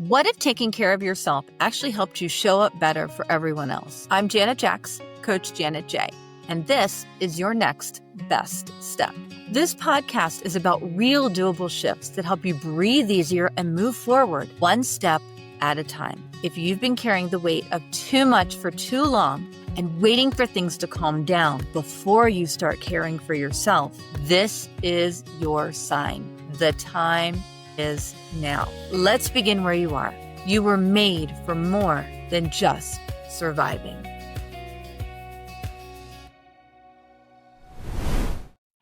What if taking care of yourself actually helped you show up better for everyone else? I'm Janet Jacks, Coach Janet J, and this is your next best step. This podcast is about real doable shifts that help you breathe easier and move forward one step at a time. If you've been carrying the weight of too much for too long and waiting for things to calm down before you start caring for yourself, this is your sign. The time is now. Let's begin where you are. You were made for more than just surviving.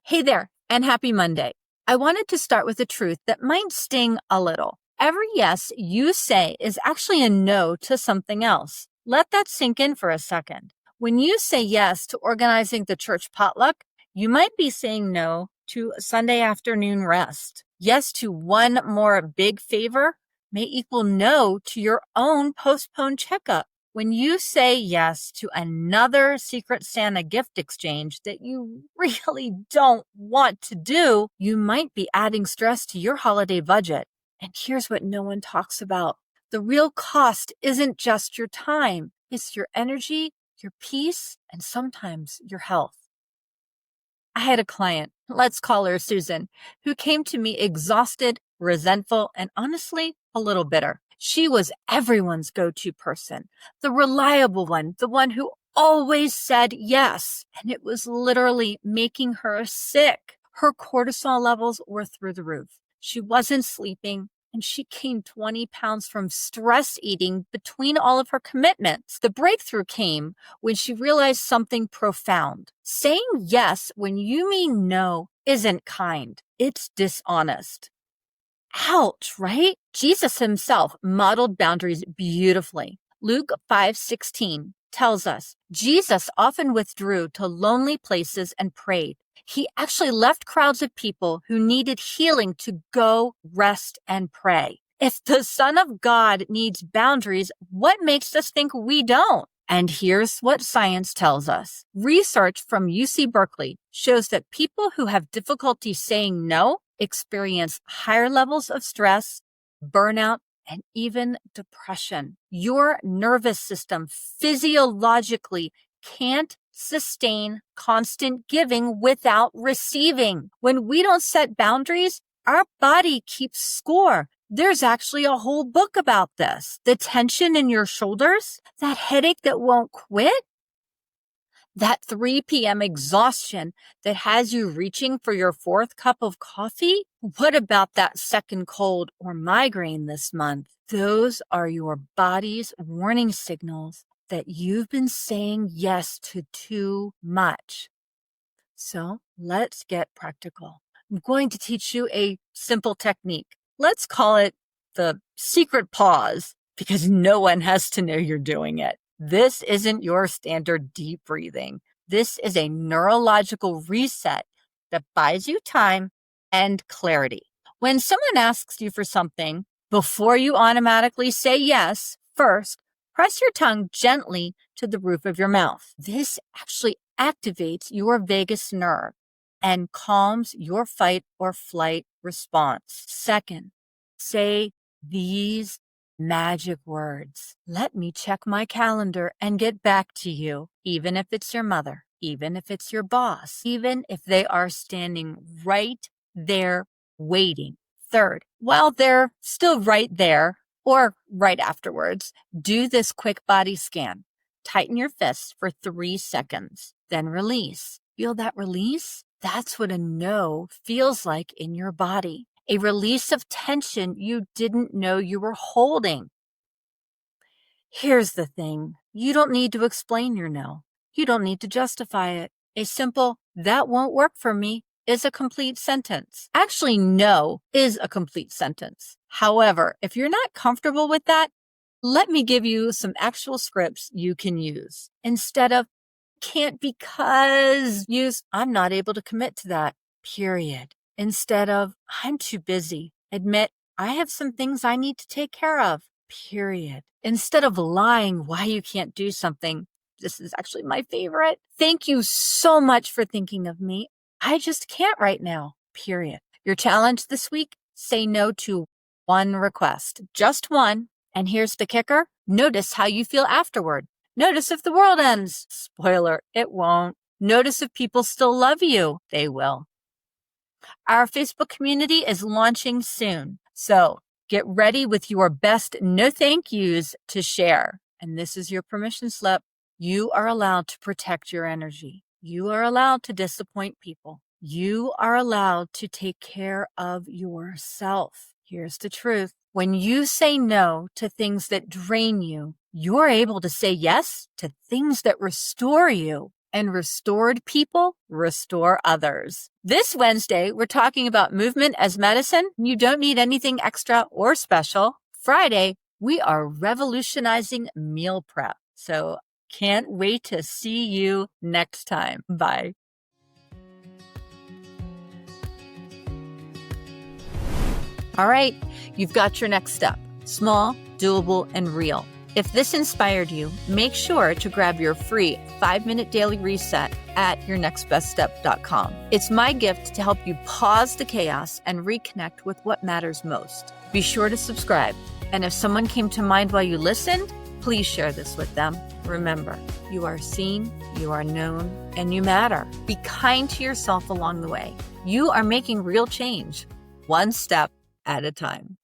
Hey there, and happy Monday. I wanted to start with a truth that might sting a little. Every yes you say is actually a no to something else. Let that sink in for a second. When you say yes to organizing the church potluck, you might be saying no to Sunday afternoon rest. Yes to one more big favor may equal no to your own postponed checkup. When you say yes to another Secret Santa gift exchange that you really don't want to do, you might be adding stress to your holiday budget. And here's what no one talks about. The real cost isn't just your time. It's your energy, your peace, and sometimes your health. I had a client, let's call her Susan, who came to me exhausted, resentful, and honestly, a little bitter. She was everyone's go-to person, the reliable one, the one who always said yes. And it was literally making her sick. Her cortisol levels were through the roof. She wasn't sleeping, and she gained 20 pounds from stress eating between all of her commitments. The breakthrough came when she realized something profound. Saying yes when you mean no isn't kind. It's dishonest. Ouch, right? Jesus himself modeled boundaries beautifully. Luke 5:16 tells us Jesus often withdrew to lonely places and prayed. He actually left crowds of people who needed healing to go rest and pray. If the Son of God needs boundaries, what makes us think we don't? And here's what science tells us. Research from UC Berkeley shows that people who have difficulty saying no experience higher levels of stress, burnout, and even depression. Your nervous system physiologically can't sustain constant giving without receiving. When we don't set boundaries, our body keeps score. There's actually a whole book about this. The tension in your shoulders, that headache that won't quit, that 3 p.m. exhaustion that has you reaching for your 4th cup of coffee? What about that second cold or migraine this month? Those are your body's warning signals that you've been saying yes to too much. So let's get practical. I'm going to teach you a simple technique. Let's call it the secret pause, because no one has to know you're doing it. This isn't your standard deep breathing. This is a neurological reset that buys you time and clarity. When someone asks you for something, before you automatically say yes, first, press your tongue gently to the roof of your mouth. This actually activates your vagus nerve and calms your fight or flight response. Second, say these magic words. Let me check my calendar and get back to you, even if it's your mother, even if it's your boss, even if they are standing right there waiting. Third, while they're still right there or right afterwards, do this quick body scan. Tighten your fists for 3 seconds, then release. Feel that release? That's what a no feels like in your body. A release of tension you didn't know you were holding. Here's the thing. You don't need to explain your no. You don't need to justify it. A simple, that won't work for me, is a complete sentence. Actually, no is a complete sentence. However, if you're not comfortable with that, let me give you some actual scripts you can use. Instead of can't because, use I'm not able to commit to that, period. Instead of I'm too busy, admit I have some things I need to take care of, period. Instead of lying why you can't do something, this is actually my favorite. Thank you so much for thinking of me. I just can't right now, period. Your challenge this week, say no to one request, just one. And here's the kicker. Notice how you feel afterward. Notice if the world ends. Spoiler, it won't. Notice if people still love you. They will. Our Facebook community is launching soon. So get ready with your best no thank yous to share. And this is your permission slip. You are allowed to protect your energy. You are allowed to disappoint people. You are allowed to take care of yourself. Here's the truth. When you say no to things that drain you, you're able to say yes to things that restore you. And restored people restore others. This Wednesday, we're talking about movement as medicine. You don't need anything extra or special. Friday, we are revolutionizing meal prep. So can't wait to see you next time. Bye. All right, you've got your next step. Small, doable, and real. If this inspired you, make sure to grab your free 5-minute daily reset at yournextbeststep.com. It's my gift to help you pause the chaos and reconnect with what matters most. Be sure to subscribe. And if someone came to mind while you listened, please share this with them. Remember, you are seen, you are known, and you matter. Be kind to yourself along the way. You are making real change, one step at a time.